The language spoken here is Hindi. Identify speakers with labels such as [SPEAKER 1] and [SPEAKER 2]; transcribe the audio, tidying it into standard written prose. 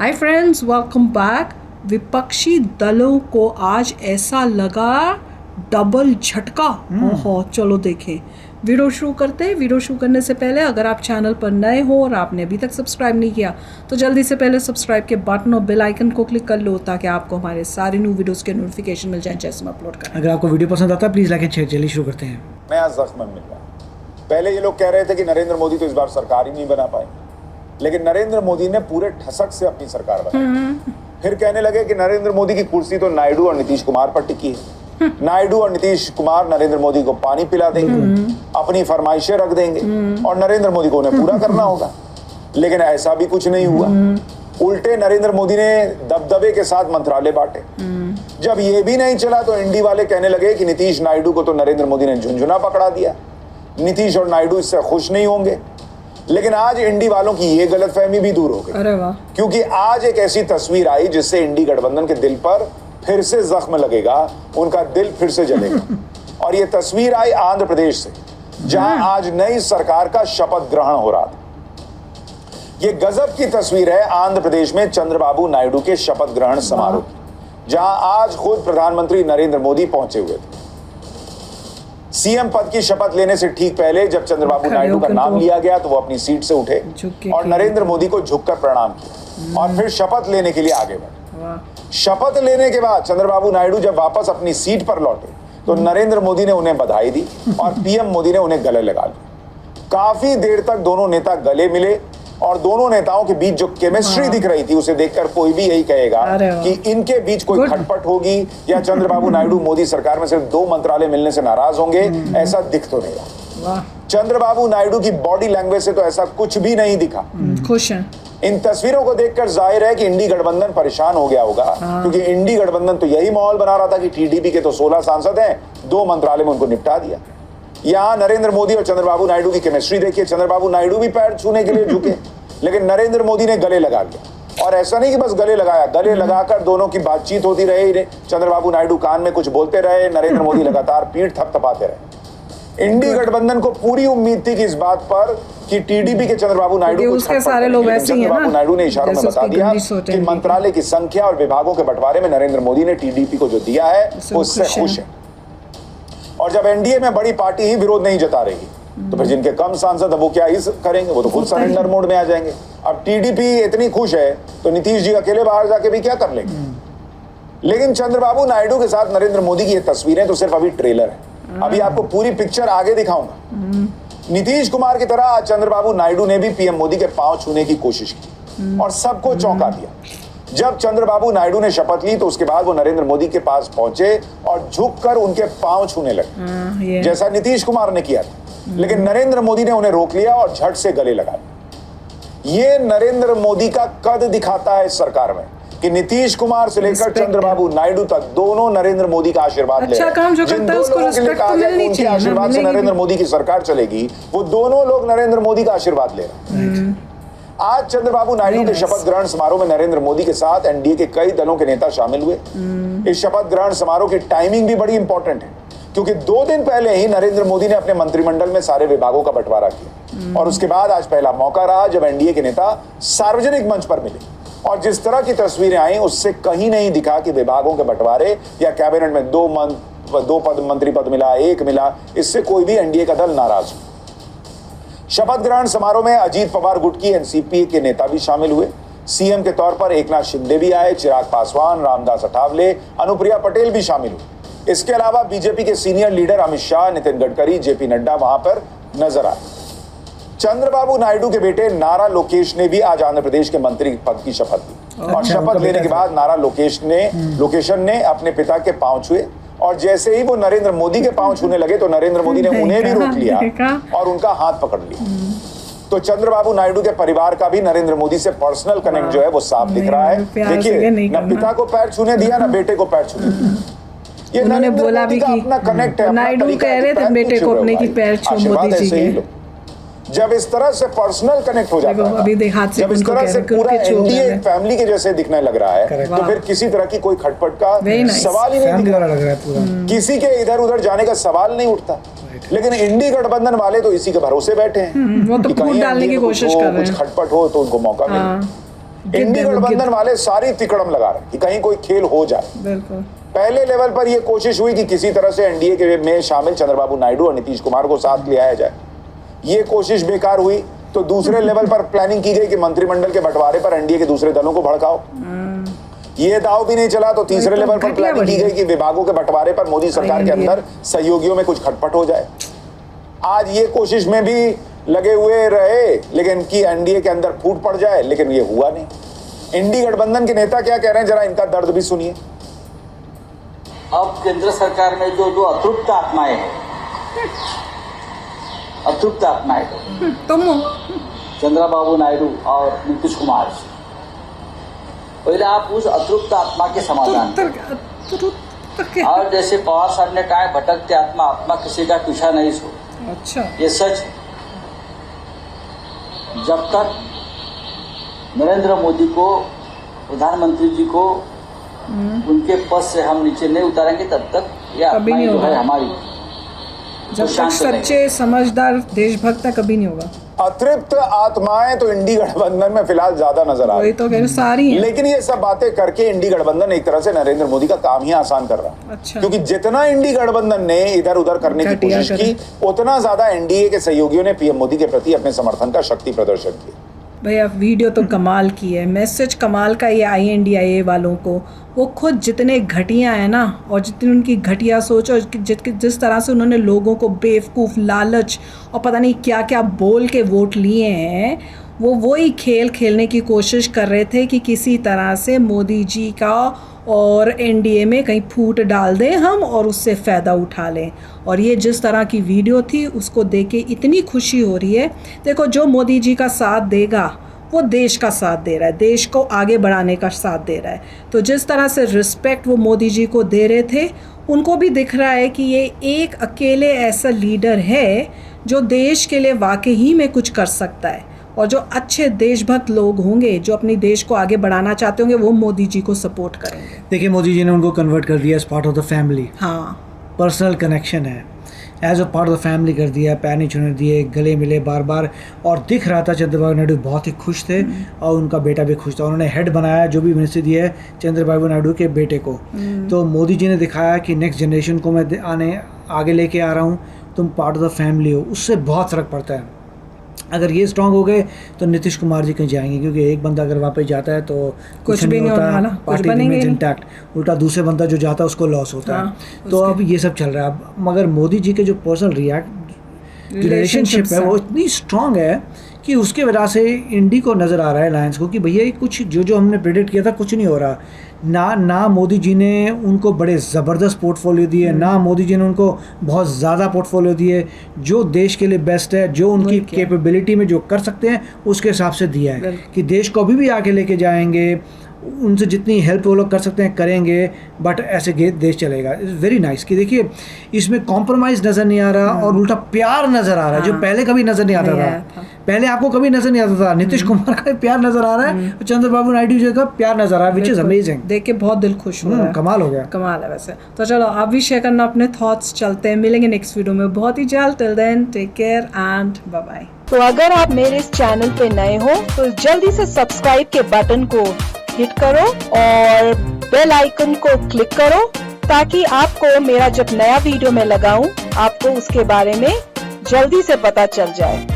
[SPEAKER 1] Hi friends, welcome back. विपक्षी दलों को आज ऐसा लगा डबल झटका। ओहो, चलो देखें। वीडियो शुरू करते हैं। वीडियो शुरू करने से पहले अगर आप चैनल पर नए हो और आपने अभी तक सब्सक्राइब नहीं किया तो जल्दी से पहले सब्सक्राइब के बटन और बेल आइकन को क्लिक कर लो ताकि आपको हमारे सारे न्यू वीडियोस के नोटिफिकेशन मिल जाएं जैसे हम अपलोड करें।
[SPEAKER 2] अगर आपको वीडियो पसंद आता है प्लीज़ लाइक एंड शेयर। चलिए शुरू करते हैं।
[SPEAKER 3] नया जख्म मिल रहा है। पहले ये लोग कह रहे थे कि नरेंद्र मोदी तो इस बार सरकार ही नहीं बना पाए, लेकिन नरेंद्र मोदी ने पूरे ठसक से अपनी सरकार बनाई। फिर कहने लगे कि नरेंद्र मोदी की कुर्सी तो नायडू और नीतीश कुमार पर टिकी है। नायडू और नीतीश कुमार नरेंद्र मोदी को पानी पिला देंगे, अपनी फरमाइशें रख देंगे और नरेंद्र मोदी को उन्हें पूरा करना होगा। लेकिन ऐसा भी कुछ नहीं हुआ। उल्टे नरेंद्र मोदी ने दबदबे के साथ मंत्रालय बांटे। जब ये भी नहीं चला तो इंडी वाले कहने लगे कि नीतीश नायडू को तो नरेंद्र मोदी ने झुंझुना पकड़ा दिया, नीतीश और नायडू इससे खुश नहीं होंगे। लेकिन आज इंडी वालों की ये गलतफहमी भी दूर हो गई।
[SPEAKER 1] अरे वाह! क्योंकि
[SPEAKER 3] आज एक ऐसी तस्वीर आई जिससे इंडी गठबंधन के दिल पर फिर से जख्म लगेगा, उनका दिल फिर से जलेगा। और ये तस्वीर आई आंध्र प्रदेश से, जहां आज नई सरकार का शपथ ग्रहण हो रहा था। ये गजब की तस्वीर है आंध्र प्रदेश में चंद्रबाबू नायडू के शपथ ग्रहण समारोह, जहां आज खुद प्रधानमंत्री नरेंद्र मोदी पहुंचे हुए थे। सीएम पद की शपथ लेने से ठीक पहले जब चंद्रबाबू नायडू का नाम लिया गया तो वो अपनी सीट से उठे और नरेंद्र मोदी को झुककर प्रणाम किया और फिर शपथ लेने के लिए आगे बढ़े। शपथ लेने के बाद चंद्रबाबू नायडू जब वापस अपनी सीट पर लौटे तो नरेंद्र मोदी ने उन्हें बधाई दी और पीएम मोदी ने उन्हें गले लगा लिया। काफी देर तक दोनों नेता गले मिले और दोनों नेताओं के बीच जो केमिस्ट्री दिख रही थी उसे देखकर कोई भी यही कहेगा कि इनके बीच कोई खटपट होगी या चंद्रबाबू नायडू मोदी सरकार में सिर्फ 2 मंत्रालय मिलने से नाराज होंगे। ऐसा दिख तो नहीं रहा। चंद्रबाबू नायडू की बॉडी लैंग्वेज से तो ऐसा कुछ भी नहीं दिखा।
[SPEAKER 1] खुश हैं।
[SPEAKER 3] इन तस्वीरों को देखकर जाहिर है कि इंडी गठबंधन परेशान हो गया होगा, क्योंकि इंडी गठबंधन तो यही माहौल बना रहा था कि टीडीपी के तो 16 सांसद हैं, 2 मंत्रालय में उनको निपटा दिया। यहाँ नरेंद्र मोदी और चंद्रबाबू नायडू की केमिस्ट्री देखिए। चंद्रबाबू नायडू भी पैर छूने के लिए झुके, लेकिन नरेंद्र मोदी ने गले लगा लिया। और ऐसा नहीं कि बस गले लगाया, गले लगाकर दोनों की बातचीत होती रही। चंद्रबाबू नायडू कान में कुछ बोलते रहे, नरेंद्र मोदी लगातार पीठ थपथपाते रहे। इंडी गठबंधन को पूरी उम्मीद थी कि इस बात पर कि टीडीपी के चंद्रबाबू नायडू
[SPEAKER 1] उसके सारे लोग वैसे ही हैं ना।
[SPEAKER 3] चंद्रबाबू नायडू ने इशारों में बता दिया कि मंत्रालय की संख्या और विभागों के बंटवारे में नरेंद्र मोदी ने टीडीपी को जो दिया है उससे खुश है। और जब एनडीए में बड़ी पार्टी ही विरोध नहीं जता रही तो फिर जिनके कम सांसद अब वो क्या ही करेंगे, वो तो खुद सरेंडर मोड में आ जाएंगे। अब टीडीपी इतनी खुश है तो नीतीश जी अकेले बाहर जाके भी क्या कर लेंगे। लेकिन चंद्रबाबू नायडू के साथ नरेंद्र मोदी की ये तस्वीरें तो सिर्फ अभी ट्रेलर है। अभी आपको पूरी पिक्चर आगे दिखाऊंगा। नीतीश कुमार की तरह आज चंद्रबाबू नायडू ने भी पीएम मोदी के पांव छूने की कोशिश की और सबको चौंका दिया। जब चंद्रबाबू नायडू ने शपथ ली तो उसके बाद वो नरेंद्र मोदी के पास पहुंचे और झुककर उनके पांव छूने लगे, जैसा नीतीश कुमार ने किया था। लेकिन नरेंद्र मोदी ने उन्हें रोक लिया और झट से गले लगा लिया। ये नरेंद्र मोदी का कद दिखाता है इस सरकार में कि नीतीश कुमार से लेकर चंद्रबाबू नायडू तक दोनों नरेंद्र मोदी का आशीर्वाद ले रहे हैं। जिन दो लोगों के लिए कहा गया कि उनके आशीर्वाद से नरेंद्र मोदी की सरकार चलेगी, वो दोनों लोग नरेंद्र मोदी का आशीर्वाद ले रहे हैं। आज चंद्रबाबू नायडू के शपथ ग्रहण समारोह में नरेंद्र मोदी के साथ एनडीए के कई दलों के नेता शामिल हुए। इस शपथ ग्रहण समारोह की टाइमिंग भी बड़ी इंपॉर्टेंट है, क्योंकि 2 दिन पहले ही नरेंद्र मोदी ने अपने मंत्रिमंडल में सारे विभागों का बंटवारा किया और उसके बाद आज पहला मौका रहा जब एनडीए के नेता सार्वजनिक मंच पर मिले। और जिस तरह की तस्वीरें आई उससे कहीं नहीं दिखा कि विभागों के बंटवारे या कैबिनेट में 2 पद मंत्री पद मिला, 1 मिला, इससे कोई भी एनडीए का दल नाराज हो। शपथ ग्रहण समारोह में अजीत पवार गुट की एनसीपी के नेता भी शामिल हुए। सीएम के तौर पर एकनाथ शिंदे भी आए, चिराग पासवान, रामदास अठावले, अनुप्रिया पटेल भी शामिल हुए। इसके अलावा बीजेपी के senior leader Amit Shah, Nitin Gadkari, JP Nadda वहां पर नजर आए। चंद्रबाबू नायडू के बेटे नारा लोकेश ने भी आज आंध्र प्रदेश के मंत्री पद की शपथ ली और शपथ लेने के बाद नारा लोकेशन ने अपने पिता के पांव छुए और जैसे ही वो नरेंद्र मोदी के पांव छूने लगे तो नरेंद्र मोदी ने उन्हें भी रोक लिया और उनका हाथ पकड़ लिया। तो चंद्रबाबू नायडू के परिवार का भी नरेंद्र मोदी से पर्सनल कनेक्ट जो है वो साफ दिख रहा है। देखिए, न पिता को पैर छूने दिया न बेटे को पैर छूने दिया। ये
[SPEAKER 1] उन्होंने बोला भी कि
[SPEAKER 3] अपना कनेक्ट है।
[SPEAKER 1] नायडू कह रहे थे बेटे को अपने की पैर छू मोदी जी के।
[SPEAKER 3] जब इस तरह से पर्सनल कनेक्ट हो जाता है, जब इस तरह से पूरा एनडीए फैमिली के जैसे दिखने लग रहा है, तो फिर किसी तरह की कोई खटपट का सवाल ही नहीं दिख रहा। किसी के इधर उधर जाने का सवाल नहीं उठता। लेकिन इंडी गठबंधन वाले तो इसी के भरोसे बैठे हैं
[SPEAKER 1] वो तो फूट डालने की कोशिश कर रहे हैं।
[SPEAKER 3] कुछ खटपट हो तो उनको मौका मिले। इंडी गठबंधन वाले सारी तिकड़म लगा रहे कि कहीं कोई खेल हो जाए।
[SPEAKER 1] बिल्कुल।
[SPEAKER 3] पहले लेवल पर यह कोशिश हुई कि किसी तरह से एनडीए के में शामिल चंद्रबाबू नायडू और नीतीश कुमार को साथ ले आया जाए। ये कोशिश बेकार हुई तो दूसरे लेवल पर प्लानिंग की गई कि मंत्रिमंडल के बंटवारे पर एनडीए के दूसरे दलों को भड़काओ। ये दाव भी नहीं चला तो तीसरे लेवल पर प्लानिंग की गई कि विभागों के बंटवारे पर मोदी सरकार के अंदर सहयोगियों में कुछ खटपट हो जाए। आज ये कोशिश में भी लगे हुए रहे लेकिन कि एनडीए के अंदर फूट पड़ जाए, लेकिन ये हुआ नहीं। इंडी गठबंधन के नेता क्या कह रहे हैं, जरा इनका दर्द भी सुनिए।
[SPEAKER 4] अब केंद्र सरकार में जो दो अतृप्त आत्माएं हैं,
[SPEAKER 1] तुम
[SPEAKER 4] चंद्रबाबू नायडू और नीतीश कुमार जी, पहले आप उस अतृप्त आत्मा के समाधान और जैसे पवार साहब ने कहा, भटकते आत्मा, आत्मा किसी का पीछा नहीं सो।
[SPEAKER 1] अच्छा,
[SPEAKER 4] ये सच है। जब तक नरेंद्र मोदी को, प्रधानमंत्री जी को उनके पद से हम नीचे नहीं उतारेंगे तब तक ये आत्मा जो है हमारी,
[SPEAKER 1] जब तक सच्चे समझदार देशभक्त कभी नहीं होगा।
[SPEAKER 3] अतृप्त आत्माएं तो इंडी गठबंधन में फिलहाल ज्यादा नजर आ रही,
[SPEAKER 1] तो कह रहे सारी हैं।
[SPEAKER 3] लेकिन ये सब बातें करके इंडी गठबंधन एक तरह से नरेंद्र मोदी का काम ही आसान कर रहा है।
[SPEAKER 1] अच्छा।
[SPEAKER 3] क्योंकि जितना इंडी गठबंधन ने इधर उधर करने की कोशिश की, उतना ज्यादा एनडीए के सहयोगियों ने पीएम मोदी के प्रति अपने समर्थन का शक्ति प्रदर्शन किया।
[SPEAKER 1] भैया वीडियो तो कमाल की है, मैसेज कमाल का। ये INDIA वालों को, वो खुद जितने घटिया है ना, और जितनी उनकी घटिया सोच और जिस तरह से उन्होंने लोगों को बेवकूफ़, लालच और पता नहीं क्या क्या बोल के वोट लिए हैं, वो वही खेल खेलने की कोशिश कर रहे थे कि किसी तरह से मोदी जी का और एनडीए में कहीं फूट डाल दें हम और उससे फ़ायदा उठा लें। और ये जिस तरह की वीडियो थी उसको देख के इतनी खुशी हो रही है। देखो, जो मोदी जी का साथ देगा वो देश का साथ दे रहा है, देश को आगे बढ़ाने का साथ दे रहा है। तो जिस तरह से रिस्पेक्ट वो मोदी जी को दे रहे थे, उनको भी दिख रहा है कि ये एक अकेले ऐसा लीडर है जो देश के लिए वाकई ही में कुछ कर सकता है। और जो अच्छे देशभक्त लोग होंगे, जो अपनी देश को आगे बढ़ाना चाहते होंगे, वो मोदी जी को सपोर्ट करेंगे।
[SPEAKER 2] देखिए, मोदी जी ने उनको कन्वर्ट कर दिया as part of the family.
[SPEAKER 1] हाँ,
[SPEAKER 2] पर्सनल कनेक्शन है, as a part of the family कर दिया, पैर नहीं छूने दिए, गले मिले बार बार। और दिख रहा था चंद्रबाबू नायडू बहुत ही खुश थे और उनका बेटा भी खुश था। उन्होंने हेड बनाया, जो भी मिनिस्ट्री दी है चंद्रबाबू नायडू के बेटे को। तो मोदी जी ने दिखाया कि नेक्स्ट जनरेशन को मैं आगे लेके आ रहा हूँ, तुम पार्ट ऑफ द फैमिली हो। उससे बहुत फ़र्क पड़ता है। अगर ये स्ट्रांग हो गए तो नीतीश कुमार जी कहीं जाएंगे, क्योंकि एक बंदा अगर वापस जाता है तो कुछ नहीं होता, पार्टी रिमेन्स इंटैक्ट। उल्टा दूसरे बंदा जो जाता है उसको लॉस होता है। तो अब ये सब चल रहा है। अब मगर मोदी जी के जो पर्सनल रिलेशनशिप है वो इतनी स्ट्रांग है कि उसके वजह से इंडी को नज़र आ रहा है, अलायंस को, कि भैया कुछ जो हमने प्रेडिक्ट किया था कुछ नहीं हो रहा। ना मोदी जी ने उनको बड़े ज़बरदस्त पोर्टफोलियो दिए, ना मोदी जी ने उनको बहुत ज़्यादा पोर्टफोलियो दिए। जो देश के लिए बेस्ट है, जो उनकी कैपेबिलिटी में जो कर सकते हैं उसके हिसाब से दिया है कि देश को अभी भी आगे लेके जाएंगे। उनसे जितनी हेल्प वो लोग कर सकते हैं करेंगे, बट ऐसे देश चलेगा। इट्स वेरी नाइस कि देखिए इसमें कॉम्प्रोमाइज़ नज़र नहीं आ रहा और उल्टा प्यार नज़र आ रहा है, जो पहले कभी नज़र नहीं आता था। पहले आपको कभी नज़र नहीं आता था। नीतीश कुमार का प्यार नज़र आ रहा है और चंद्रबाबू नायडू जी का प्यार नज़र आ रहा है, विच इज़ अमेजिंग।
[SPEAKER 1] देख के बहुत दिल खुश हो रहा है।
[SPEAKER 2] कमाल हो गया,
[SPEAKER 1] कमाल है वैसे। तो चलो आप भी शेयर करना अपने थॉट्स। चलते हैं, मिलेंगे नेक्स्ट वीडियो में बहुत ही जल्द। Till then take care and bye bye.
[SPEAKER 5] तो अगर आप मेरे इस चैनल पे नए हो तो जल्दी से सब्सक्राइब के बटन को हिट करो और बेल आइकन को क्लिक करो, ताकि आपको मेरा जब नया वीडियो मैं लगाऊं आपको उसके बारे में जल्दी से पता चल जाए।